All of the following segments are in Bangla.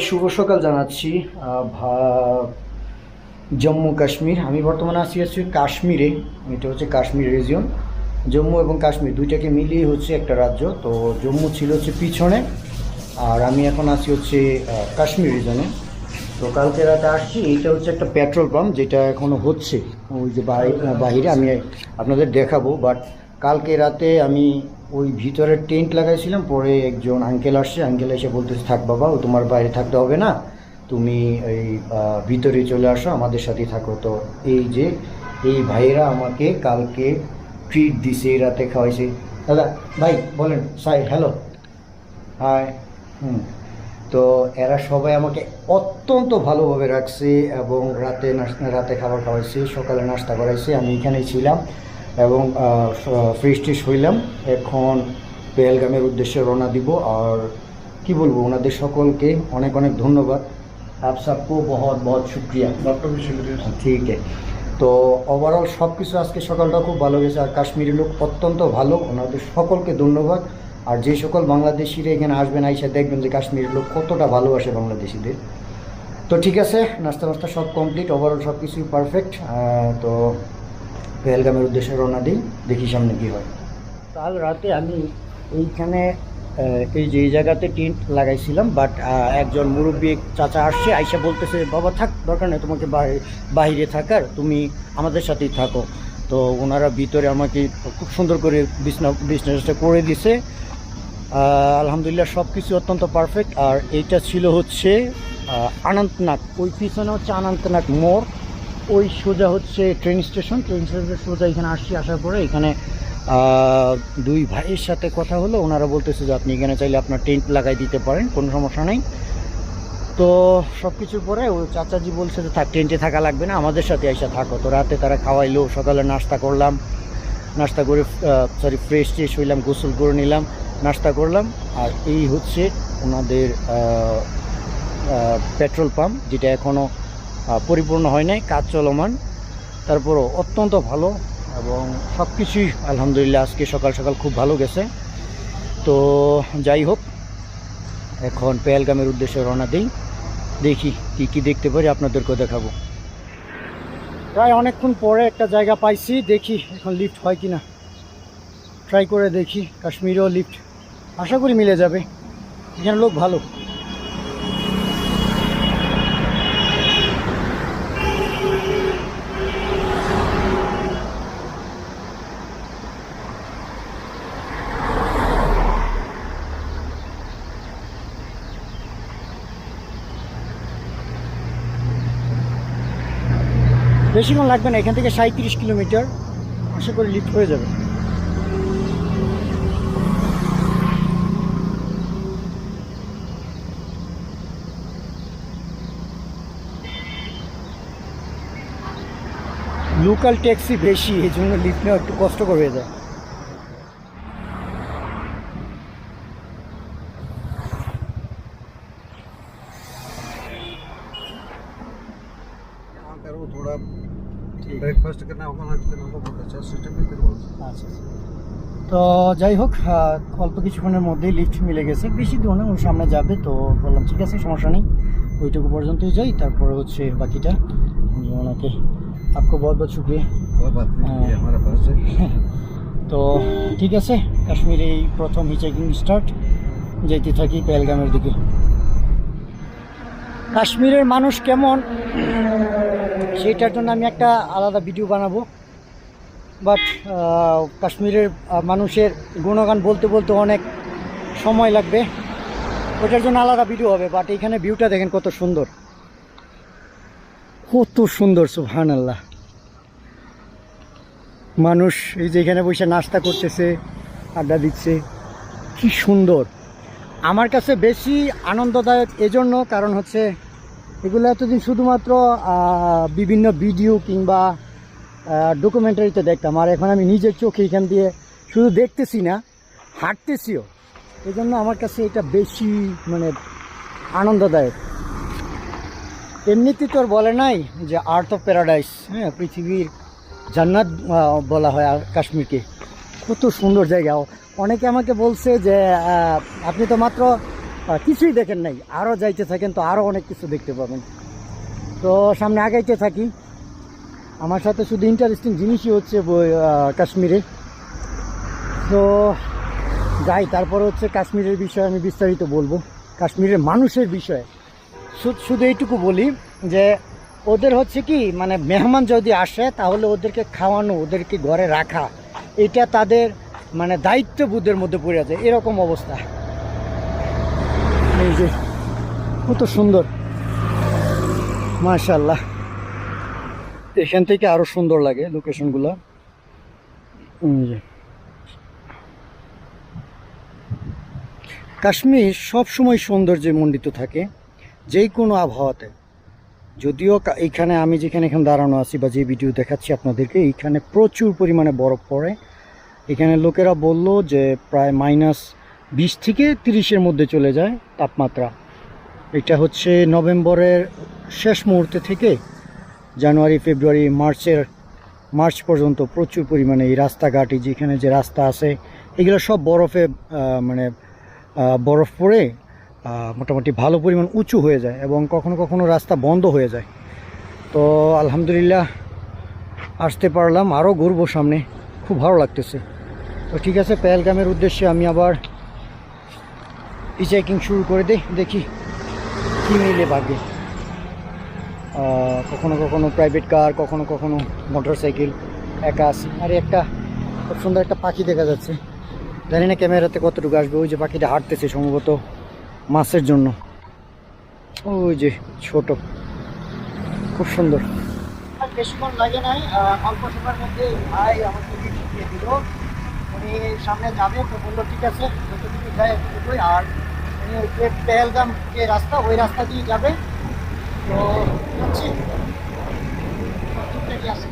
শুভ সকাল জানাচ্ছি। জম্মু কাশ্মীর, আমি বর্তমানে আছি কাশ্মীরে। এটা হচ্ছে কাশ্মীর রিজিয়ন। জম্মু এবং কাশ্মীর দুইটাকে মিলিয়ে হচ্ছে একটা রাজ্য। তো জম্মু ছিল হচ্ছে পিছনে, আর আমি এখন আছি হচ্ছে কাশ্মীর রিজনে। তো কালকে রাতে আসছি। এইটা হচ্ছে একটা পেট্রোল পাম্প, যেটা এখনও হচ্ছে ওই যে বাহিরে আমি আপনাদের দেখাবো। বাট কালকে রাতে আমি ওই ভিতরে টেন্ট লাগাইছিলাম, পরে একজন আঙ্কেল আসছে। আঙ্কেল এসে বলতেছে, থাক বাবা, ও তোমার বাইরে থাকতে হবে না, তুমি এই ভিতরে চলে আসো, আমাদের সাথেই থাকো। তো এই যে এই ভাইয়েরা আমাকে কালকে ট্রিট দিছে, এই রাতে খাওয়াইছে। দাদা ভাই বলেন, সাই হ্যালো, হাই। তো এরা সবাই আমাকে অত্যন্ত ভালোভাবে রাখছে এবং রাতে খাবার খাওয়াইছে, সকালে নাস্তা করাইছে। আমি এখানেই ছিলাম এবং ফ্রেশ ট্রেশ হইলাম। এখন পেহেলগামের উদ্দেশ্যে রওনা দিব। আর কি বলবো, ওনাদের সকলকে অনেক অনেক ধন্যবাদ। আপ সবকো বহুত বহুত শুক্রিয়া। ঠিক আছে। তো ওভারঅল সব কিছু আজকে সকালটা খুব ভালো গেছে। আর কাশ্মীরি লোক অত্যন্ত ভালো, ওনাদের সকলকে ধন্যবাদ। আর যে সকল বাংলাদেশিরা এখানে আসবেন, আইসা দেখবেন যে কাশ্মীরের লোক কতটা ভালোবাসে বাংলাদেশিদের। তো ঠিক আছে, নাস্তা সব কমপ্লিট, ওভারঅল সব কিছুই পারফেক্ট। তো পেহেলগামের উদ্দেশ্যে রওনা দিই, দেখি সামনে কী হয়। কাল রাতে আমি এইখানে এই যে এই জায়গাতে টেন্ট লাগাইছিলাম, বাট একজন মুরব্বী চাচা আসছে, আইসা বলতেছে, বাবা থাক, দরকার নেই তোমাকে বাইরে থাকার, তুমি আমাদের সাথেই থাকো। তো ওনারা ভিতরে আমাকে খুব সুন্দর করে বিজনেসটা করে দিছে। আলহামদুলিল্লাহ সব কিছু অত্যন্ত পারফেক্ট। আর এইটা ছিল হচ্ছে অনন্তনাগ, ওই পিছনে হচ্ছে অনন্তনাগ মোড়, ওই সোজা হচ্ছে ট্রেন স্টেশন সোজা এখানে আসার পরে এখানে দুই ভাইয়ের সাথে কথা হলো। ওনারা বলতেছে যে আপনি এখানে চাইলে আপনার টেন্ট লাগাই দিতে পারেন, কোনো সমস্যা নেই। তো সব কিছুর পরে ওই চাচাজি বলছে যে থাক, টেন্টে থাকা লাগবে না, আমাদের সাথে এসে থাকো। তো রাতে তারা খাওয়াইলো, সকালে নাস্তা করলাম, নাস্তা করে ফ্রেশ ট্রেশ হইলাম, গোসল করে নিলাম, নাস্তা করলাম। আর এই হচ্ছে ওনাদের পেট্রোল পাম্প, যেটা এখনও পরিপূর্ণ হয় নাই, কাজ চলমান। তারপরও অত্যন্ত ভালো এবং সব কিছুই আলহামদুলিল্লাহ আজকে সকাল সকাল খুব ভালো গেছে। তো যাই হোক, এখন পেহেলগামের উদ্দেশ্যে রওনা দিই, দেখি কী দেখতে পারি, আপনাদেরকেও দেখাবো। প্রায় অনেকক্ষণ পরে একটা জায়গা পাইছি, দেখি এখন লিফট হয় কি না, ট্রাই করে দেখি। কাশ্মীরেও লিফট আশা করি মিলে যাবে, এখানে লোক ভালো। বেশিক্ষণ লাগবে না, এখান থেকে 37 কিলোমিটার, আশা করি লিফট হয়ে যাবে। লোকাল ট্যাক্সি বেশি, এই জন্য লিফট নেওয়া একটু কষ্টকর হয়ে যায়। ब्रेकफास्ट करना होगा, लंच करना होगा, बहुत अच्छा सिस्टम है फिर बहुत। আচ্ছা, তো যাই হোক, অল্প কিছুক্ষণের মধ্যেই লিফট মিলে গেছে, বেশি দূর না, ওর সামনে যাবে। তো বললাম ঠিক আছে, সমস্যা নেই, ওইটুকু পর্যন্তই যাই, তারপরে হচ্ছে বাকিটা। ওনাকে आपको बहुत बहुत शुक्रिया। कोई बात नहीं, ये हमारा पास है। তো ঠিক আছে, কাশ্মীরে এই প্রথম হিচাইকিং স্টার্ট, যেতে থাকি পেহেলগামের দিকে। কাশ্মীরের মানুষ কেমন সেটার জন্য আমি একটা আলাদা ভিডিও বানাবো। বাট কাশ্মীরের মানুষের গুণগান বলতে বলতে অনেক সময় লাগবে, ওটার জন্য আলাদা ভিডিও হবে। বাট এখানে ভিউটা দেখেন কত সুন্দর, কত সুন্দর, সুবহানাল্লাহ। মানুষ এই যে এখানে বসে নাস্তা করতেছে, আড্ডা দিচ্ছে, কি সুন্দর। আমার কাছে বেশি আনন্দদায়ক এজন্য, কারণ হচ্ছে এগুলো এতদিন শুধুমাত্র বিভিন্ন ভিডিও কিংবা ডকুমেন্টারিতে দেখতাম, আর এখন আমি নিজের চোখে এখান দিয়ে শুধু দেখতেছি না, হাঁটতেছিও। এই জন্য আমার কাছে এটা বেশি মানে আনন্দদায়ক। এমনিতে তো আর বলে নাই যে আর্থ অফ প্যারাডাইস, হ্যাঁ, পৃথিবীর জান্নাত বলা হয় কাশ্মীরকে। কত সুন্দর জায়গা। অনেকে আমাকে বলছে যে আপনি তো মাত্র কিছুই দেখেন নাই, আরও যাইতে থাকেন তো আরও অনেক কিছু দেখতে পাবেন। তো সামনে আগাইতে থাকি। আমার সাথে শুধু ইন্টারেস্টিং জিনিসই হচ্ছে কাশ্মীরে। তো যাই, তারপরে হচ্ছে কাশ্মীরের বিষয়ে আমি বিস্তারিত বলবো। কাশ্মীরের মানুষের বিষয়ে শুধু এইটুকু বলি যে ওদের হচ্ছে কি, মানে মেহমান যদি আসে তাহলে ওদেরকে খাওয়ানো, ওদেরকে ঘরে রাখা, এটা তাদের মানে দায়িত্ববোধের মধ্যে পড়ে যায়, এরকম অবস্থা। এই যে কত সুন্দর, মাশাআল্লাহ। এখান থেকে আরো সুন্দর লাগে লোকেশনগুলো। কাশ্মীর সবসময় সৌন্দর্যে মণ্ডিত থাকে, যেই কোনো আবহাওয়াতে। যদিও এইখানে আমি যেখানে দাঁড়ানো আছি বা যে ভিডিও দেখাচ্ছি আপনাদেরকে, এইখানে প্রচুর পরিমাণে বরফ পড়ে। এখানে লোকেরা বলল যে প্রায় -20 থেকে 30-এর মধ্যে চলে যায় তাপমাত্রা। এটা হচ্ছে নভেম্বরের শেষ মুহূর্তে থেকে জানুয়ারি, ফেব্রুয়ারি, মার্চ পর্যন্ত প্রচুর পরিমাণে এই রাস্তাঘাট, যেখানে যে রাস্তা আছে এগুলো সব বরফে মানে বরফ পড়ে মোটামুটি ভালো পরিমাণ উঁচু হয়ে যায় এবং কখনো কখনো রাস্তা বন্ধ হয়ে যায়। তো আলহামদুলিল্লাহ আসতে পারলাম, আরও ঘুরবো সামনে, খুব ভালো লাগতেছে। তো ঠিক আছে, পেহেলগামের উদ্দেশ্যে আমি আবার হিচহাইকিং শুরু করে দিই, দেখি কী মিলে ভাগ্যে। কখনো কখনো প্রাইভেট কার, কখনো কখনো মোটর সাইকেল, একা আসি। আর একটা খুব সুন্দর একটা পাখি দেখা যাচ্ছে, জানি না ক্যামেরাতে কতটুকু আসবে। ওই যে পাখিটা হাঁটতেছে, সম্ভবত মাছের জন্য। ওই যে ছোট, খুব সুন্দর। আর বেশিক্ষণ লাগে নাই, অল্প সময়ের মধ্যে ভাই আমাকে দিয়ে দিল। উনি সামনে যাবে তো বললো ঠিক আছে যতটুকু যায় এতটুকুই। আর উনি যে পেহেলগাম যে রাস্তা, ওই রাস্তা দিয়ে যাবে। তো যাচ্ছি, ঠিকঠাকই আছে।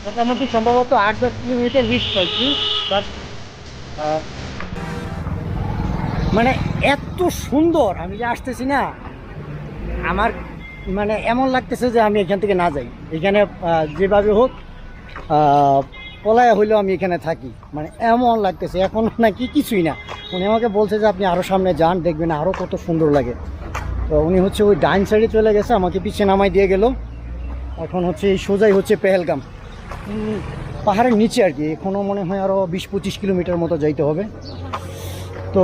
মোটামুটি সম্ভবত 8-10 কিলোমিটার রিস্ক পাইছি। বাট মানে এত সুন্দর, আমি যে আসতেছি না, আমার মানে এমন লাগতেছে যে আমি এখান থেকে না যাই। এখানে যেভাবে হোক পলায়া হইলেও আমি এখানে থাকি, মানে এমন লাগতেছে। এখন নাকি কিছুই না, উনি আমাকে বলছে যে আপনি আরও সামনে যান, দেখবেন আরও কত সুন্দর লাগে। তো উনি হচ্ছে ওই ডাইন সাইডে চলে গেছে, আমাকে পিছিয়ে নামাই দিয়ে গেল। এখন হচ্ছে এই সোজাই হচ্ছে পেহেলগাম, পাহাড়ের নিচে আর কি। এখনও মনে হয় আরও 20-25 কিলোমিটার মতো যাইতে হবে। তো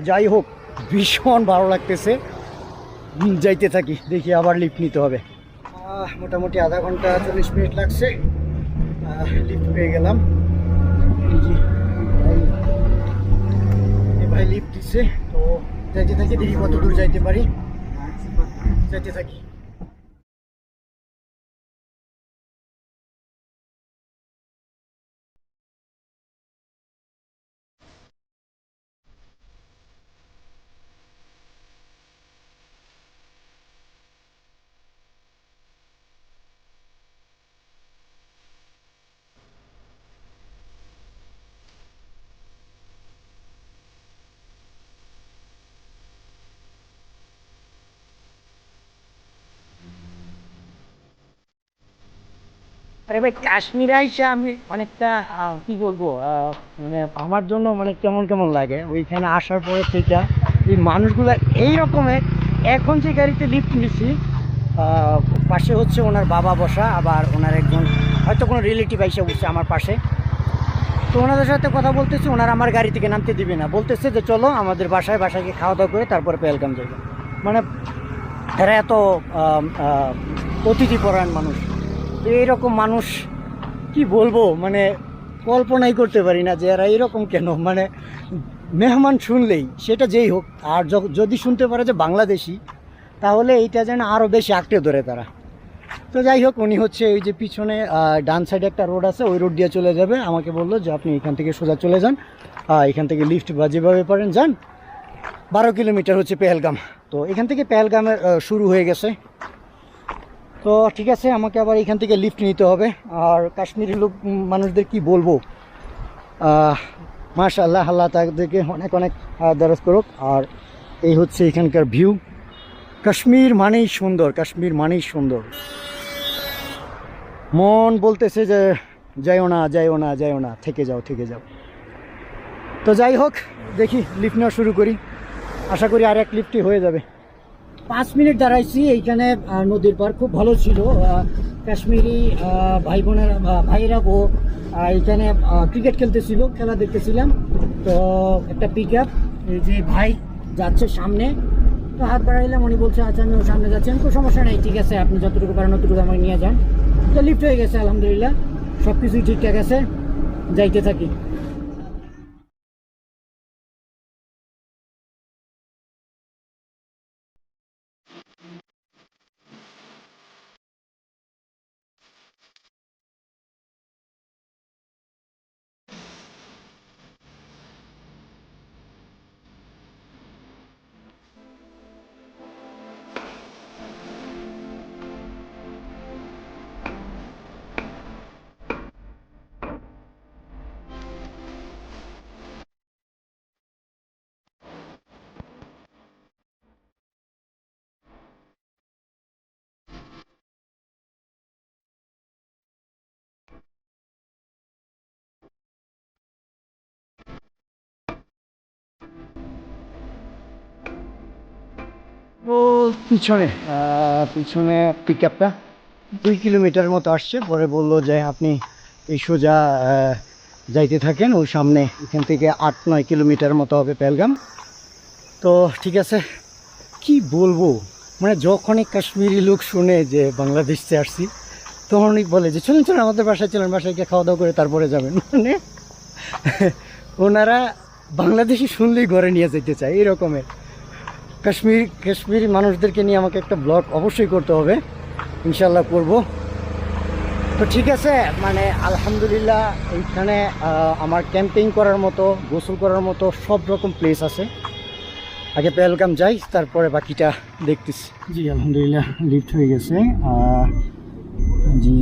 যাই হোক, ভীষণ ভালো লাগতেছে, যাইতে থাকি। দেখি আবার লিফট নিতে হবে। মোটামুটি আধা ঘন্টা 40 মিনিট লাগছে, লিফট পেয়ে গেলাম। ভাই লিফট দিচ্ছে, তো যাইতে থাকি, দেখি কত দূর যাইতে পারি, যাইতে থাকি। আরে ভাই, কাশ্মীরে আইসা আমি অনেকটা কি বলবো, মানে আমার জন্য মানে কেমন কেমন লাগে। ওইখানে আসার পরে থেকে এই মানুষগুলো এই রকমের। এখন যে গাড়িতে লিফট নিছি, পাশে হচ্ছে ওনার বাবা বসা, আবার ওনার একজন হয়তো কোনো রিলেটিভ আইসা বসছে আমার পাশে। তো ওনাদের সাথে কথা বলতেছি, ওনারা আমার গাড়ি থেকে নামতে দিবে না, বলতেছে যে চলো আমাদের বাসায় গিয়ে খাওয়া দাওয়া করে তারপরে পেহেলগাম যাবে। মানে এরা এত অতিথিপরায়ণ মানুষ। তো এইরকম মানুষ কি বলবো, মানে কল্পনাই করতে পারি না যে এরা এরকম কেন। মানে মেহমান শুনলেই, সেটা যেই হোক, আর যদি শুনতে পারে যে বাংলাদেশি, তাহলে এইটা যেন আরও বেশি আঁকড়ে ধরে তারা। তো যাই হোক, উনি হচ্ছে ওই যে পিছনে ডান সাইডে একটা রোড আছে, ওই রোড দিয়ে চলে যাবে। আমাকে বললো যে আপনি এখান থেকে সোজা চলে যান, এখান থেকে লিফট বা যেভাবে পারেন যান, 12 কিলোমিটার হচ্ছে পেহেলগাম। তো এখান থেকে পেহেলগামের শুরু হয়ে গেছে। তো ঠিক আছে, আমাকে আবার এখান থেকে লিফট নিতে হবে। আর কাশ্মীরি লোক মানুষদের কি বলবো, মাশাআল্লাহ, আল্লাহ তাদেরকে অনেক অনেক দরজ করুক। আর এই হচ্ছে এখানকার ভিউ। কাশ্মীর মানেই সুন্দর, কাশ্মীর মানেই সুন্দর। মন বলতেছে যে যাইও না, যাইও না, যাইও না, থেকে যাও, থেকে যাও। তো যাই হোক, দেখি লিফট নেওয়া শুরু করি। আশা করি আর এক লিফটই হয়ে যাবে। 5 মিনিট দাঁড়াইছি এইখানে নদীর পার, খুব ভালো ছিল। কাশ্মীরি ভাই বোনেরা, ভাইরাও এইখানে ক্রিকেট খেলতেছিল, খেলা দেখতেছিলাম। তো একটা পিক আপ, এই যে ভাই যাচ্ছে সামনে, তো হাত বাড়াইলাম, উনি বলছে আচ্ছা আমি সামনে যাচ্ছি। আমি তো সমস্যা নেই, ঠিক আছে, আপনি যতটুকু পারেন ততটুকু আমাকে নিয়ে যান। তো লিফট হয়ে গেছে, আলহামদুলিল্লাহ, সব কিছুই ঠিকঠাক আছে, যাইতে থাকি। ও পিছনে পিছনে পিক আপটা 2 কিলোমিটার মতো আসছে। পরে বললো যে আপনি এই সোজা যাইতে থাকেন, ওই সামনে এখান থেকে 8-9 কিলোমিটার মতো হবে পেহেলগাম। তো ঠিক আছে, কি বলবো, মানে যখনই কাশ্মীরি লোক শুনে যে বাংলাদেশে আসছি, তখনই বলে যে চলুন চলুন আমাদের বাসায় চলুন, বাসায় গিয়ে খাওয়া দাওয়া করে তারপরে যাবেন। মানে ওনারা বাংলাদেশি শুনলেই ঘরে নিয়ে যেতে চায়, এরকমের। কাশ্মীরি মানুষদেরকে নিয়ে আমাকে একটা ব্লগ অবশ্যই করতে হবে, ইনশাল্লাহ করব। তো ঠিক আছে, মানে আলহামদুলিল্লাহ এইখানে আমার ক্যাম্পিং করার মতো, গোসল করার মতো সব রকম প্লেস আছে। আগে পেহেলগাম যাই, তারপরে বাকিটা দেখতেছি। জি আলহামদুলিল্লাহ, লিফট হয়ে গেছে। জি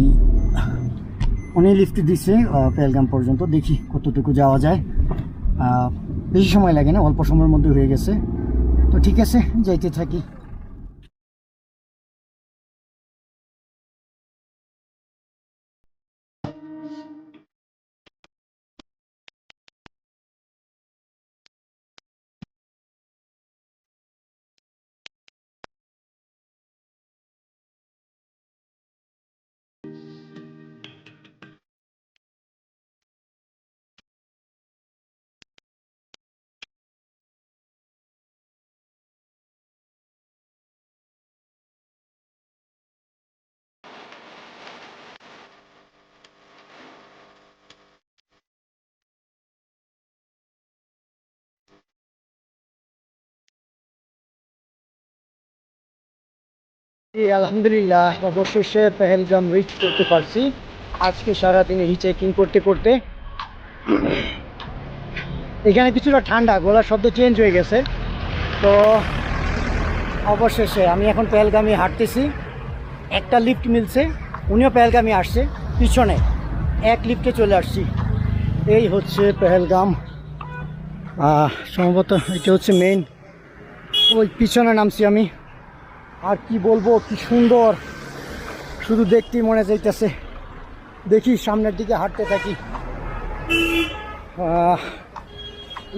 উনি লিফট দিছে পেহেলগাম পর্যন্ত, দেখি কতটুকু যাওয়া যায়। বেশি সময় লাগে না, অল্প সময়ের মধ্যে হয়ে গেছে। তো ঠিক আছে, যাইতে থাকি। আলহামদুলিল্লাহ অবশেষে পেহেলগাম রিচ করতে পারছি। আজকে সারাদিনে চেকিং করতে করতে এখানে কিছুটা ঠান্ডা, গলার শব্দ চেঞ্জ হয়ে গেছে। তো অবশেষে আমি এখন পেহেলগামে হাঁটতেছি। একটা লিফট মিলছে, উনিও পেহেলগামে আসছে, পিছনে এক লিফটে চলে আসছি। এই হচ্ছে পেহেলগাম, সম্ভবত এটা হচ্ছে মেইন। ওই পিছনে নামছি আমি। আর কি বলবো, কি সুন্দর, শুধু দেখতেই মনে যাইতেছে। দেখি সামনের দিকে হাঁটতে থাকি।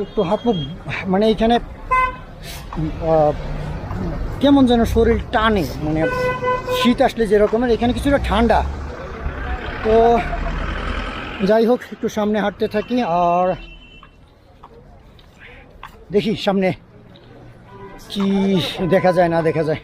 একটু হাত মুখ, মানে এইখানে কেমন যেন শরীর টানে, মানে শীত আসলে যেরকমের, এখানে কিছুটা ঠান্ডা। তো যাই হোক, একটু সামনে হাঁটতে থাকি আর দেখি সামনে কি দেখা যায় না দেখা যায়।